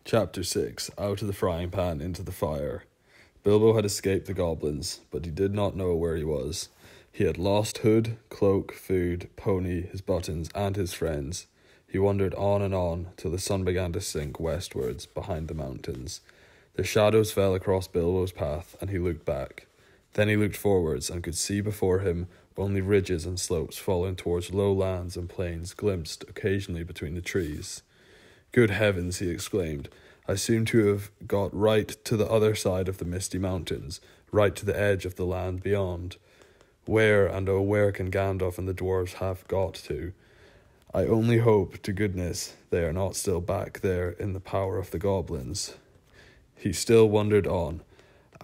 Chapter 6. Out of the frying pan into the fire. Bilbo had escaped the goblins, but he did not know where he was. He had lost hood, cloak, food, pony, his buttons, and his friends. He wandered on, till the sun began to sink westwards behind the mountains. The shadows fell across Bilbo's path, and he looked back. Then he looked forwards, and could see before him only ridges and slopes falling towards low lands and plains glimpsed occasionally between the trees. "Good heavens," he exclaimed, "I seem to have got right to the other side of the misty mountains, right to the edge of the land beyond. Where, and oh where can Gandalf and the dwarves have got to? I only hope to goodness they are not still back there in the power of the goblins." He still wandered on,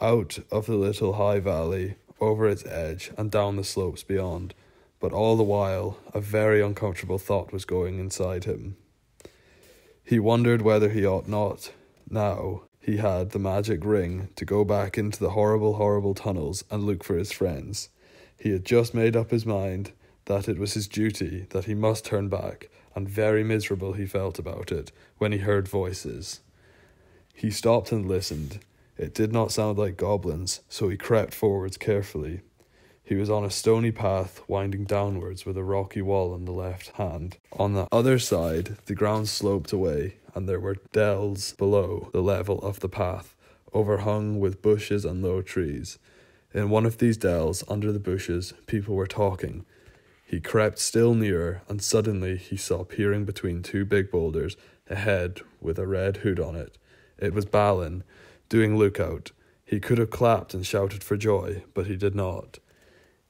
out of the little high valley, over its edge, and down the slopes beyond, but all the while a very uncomfortable thought was going inside him. He wondered whether he ought not, now he had the magic ring, to go back into the horrible tunnels and look for his friends. He had just made up his mind that it was his duty, that he must turn back, and very miserable he felt about it, when he heard voices. He stopped and listened. It did not sound like goblins, so he crept forwards carefully. He was on a stony path, winding downwards with a rocky wall on the left hand. On the other side, the ground sloped away, and there were dells below the level of the path, overhung with bushes and low trees. In one of these dells, under the bushes, people were talking. He crept still nearer, and suddenly he saw peering between two big boulders a head with a red hood on it. It was Balin, doing lookout. He could have clapped and shouted for joy, but he did not.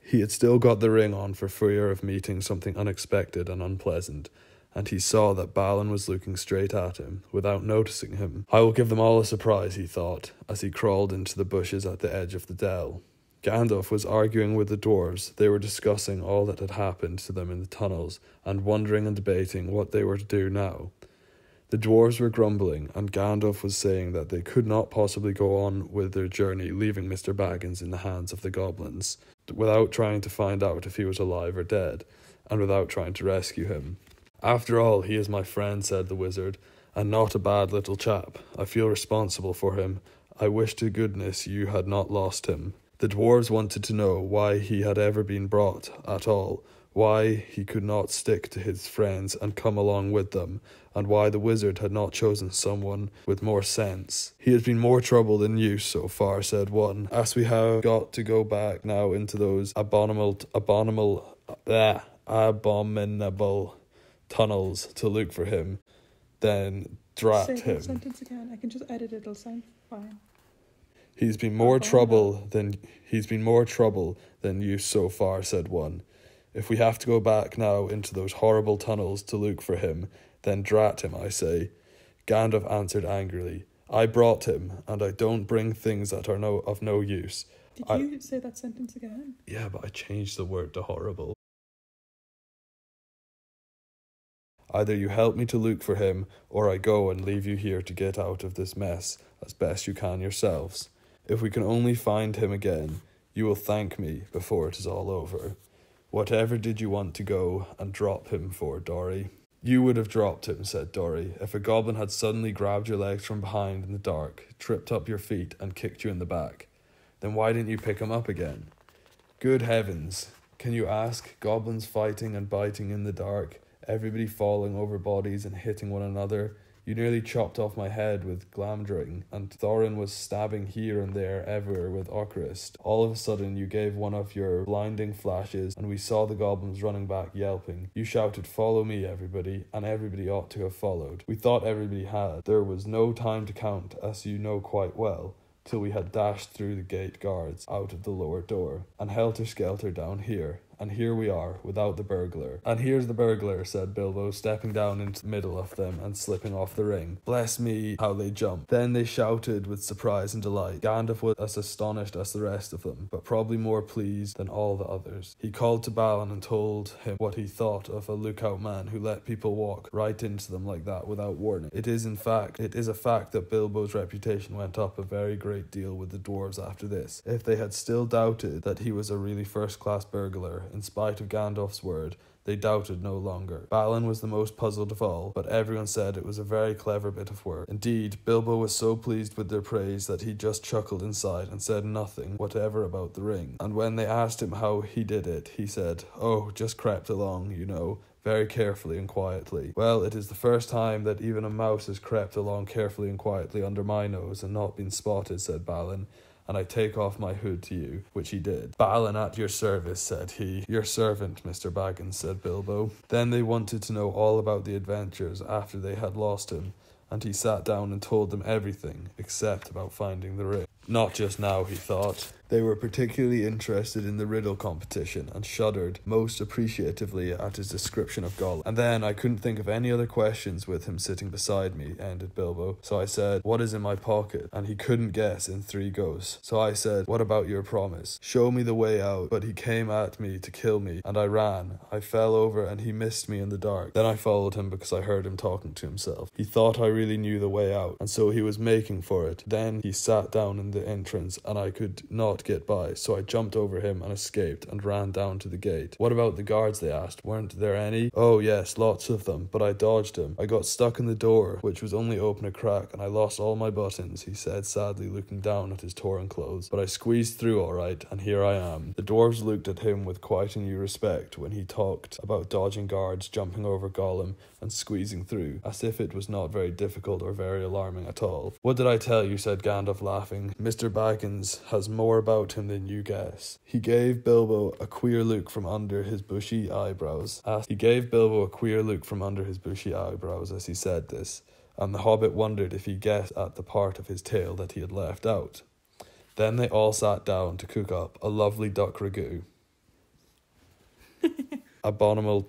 He had still got the ring on for fear of meeting something unexpected and unpleasant, and he saw that Balin was looking straight at him, without noticing him. "I will give them all a surprise," he thought, as he crawled into the bushes at the edge of the dell. Gandalf was arguing with the dwarves. They were discussing all that had happened to them in the tunnels, and wondering and debating what they were to do now. The dwarves were grumbling, and Gandalf was saying that they could not possibly go on with their journey leaving Mr. Baggins in the hands of the goblins, without trying to find out if he was alive or dead, and without trying to rescue him. "After all, he is my friend," said the wizard, "and not a bad little chap. I feel responsible for him. I wish to goodness you had not lost him." The dwarves wanted to know why he had ever been brought at all, why he could not stick to his friends and come along with them, and why the wizard had not chosen someone with more sense. "He has been more trouble than use so far," said one, "as we have got to go back now into those abominable tunnels to look for him. Then drat him." Say that sentence again. I can just edit it. It'll sound fine. He's been more trouble than use so far," said one. "If we have to go back now into those horrible tunnels to look for him, then drat him, I say." Gandalf answered angrily, "I brought him, and I don't bring things that are of no use." Did you say that sentence again? Yeah, but I changed the word to horrible. "Either you help me to look for him, or I go and leave you here to get out of this mess as best you can yourselves. If we can only find him again, you will thank me before it is all over. Whatever did you want to go and drop him for, Dorry?" "You would have dropped him," said Dorry, "if a goblin had suddenly grabbed your legs from behind in the dark, tripped up your feet, and kicked you in the back. Then why didn't you pick him up again?" "Good heavens, can you ask? Goblins fighting and biting in the dark, everybody falling over bodies and hitting one another. You nearly chopped off my head with Glamdring, and Thorin was stabbing here and there everywhere with Ocrist. All of a sudden you gave one of your blinding flashes, and we saw the goblins running back yelping. You shouted, 'Follow me, everybody,' and everybody ought to have followed. We thought everybody had. There was no time to count, as you know quite well, till we had dashed through the gate guards out of the lower door, and helter-skelter down here. And here we are, without the burglar." "And here's the burglar," said Bilbo, stepping down into the middle of them and slipping off the ring. Bless me, how they jumped. Then they shouted with surprise and delight. Gandalf was as astonished as the rest of them, but probably more pleased than all the others. He called to Balin and told him what he thought of a lookout man who let people walk right into them like that without warning. It is a fact that Bilbo's reputation went up a very great deal with the dwarves after this. If they had still doubted that he was a really first-class burglar, in spite of Gandalf's word, They doubted no longer. Balin was the most puzzled of all, but everyone said it was a very clever bit of work. Indeed, Bilbo was so pleased with their praise that he just chuckled inside and said nothing whatever about the ring. And when they asked him how he did it, he said, "Oh, just crept along, you know, very carefully and quietly." "Well, it is the first time that even a mouse has crept along carefully and quietly under my nose and not been spotted," said Balin. "And I take off my hood to you," which he did. "Balin at your service," said he. "Your servant, Mr. Baggins," said Bilbo. Then they wanted to know all about the adventures after they had lost him, and he sat down and told them everything, except about finding the ring. Not just now, he thought. They were particularly interested in the riddle competition and shuddered most appreciatively at his description of Gollum. "And then I couldn't think of any other questions with him sitting beside me," ended Bilbo. "So I said, 'What is in my pocket?' And he couldn't guess in 3 goes. So I said, 'What about your promise? Show me the way out.' But he came at me to kill me, and I ran. I fell over and he missed me in the dark. Then I followed him because I heard him talking to himself. He thought I really knew the way out, and so he was making for it. Then he sat down in the entrance, and I could not get by, so I jumped over him and escaped and ran down to the gate." "What about the guards?" they asked. "Weren't there any?" "Oh yes, lots of them, but I dodged them. I got stuck in the door, which was only open a crack, and I lost all my buttons," he said sadly, looking down at his torn clothes. "But I squeezed through all right, and here I am." The dwarves looked at him with quite a new respect when he talked about dodging guards, jumping over Gollum, and squeezing through, as if it was not very difficult or very alarming at all. "What did I tell you?" said Gandalf, laughing. "Mr. Baggins has more about him than you guess." He gave Bilbo a queer look from under his bushy eyebrows as he said this, and the Hobbit wondered if he guessed at the part of his tale that he had left out. Then they all sat down to cook up a lovely duck ragu. Abominable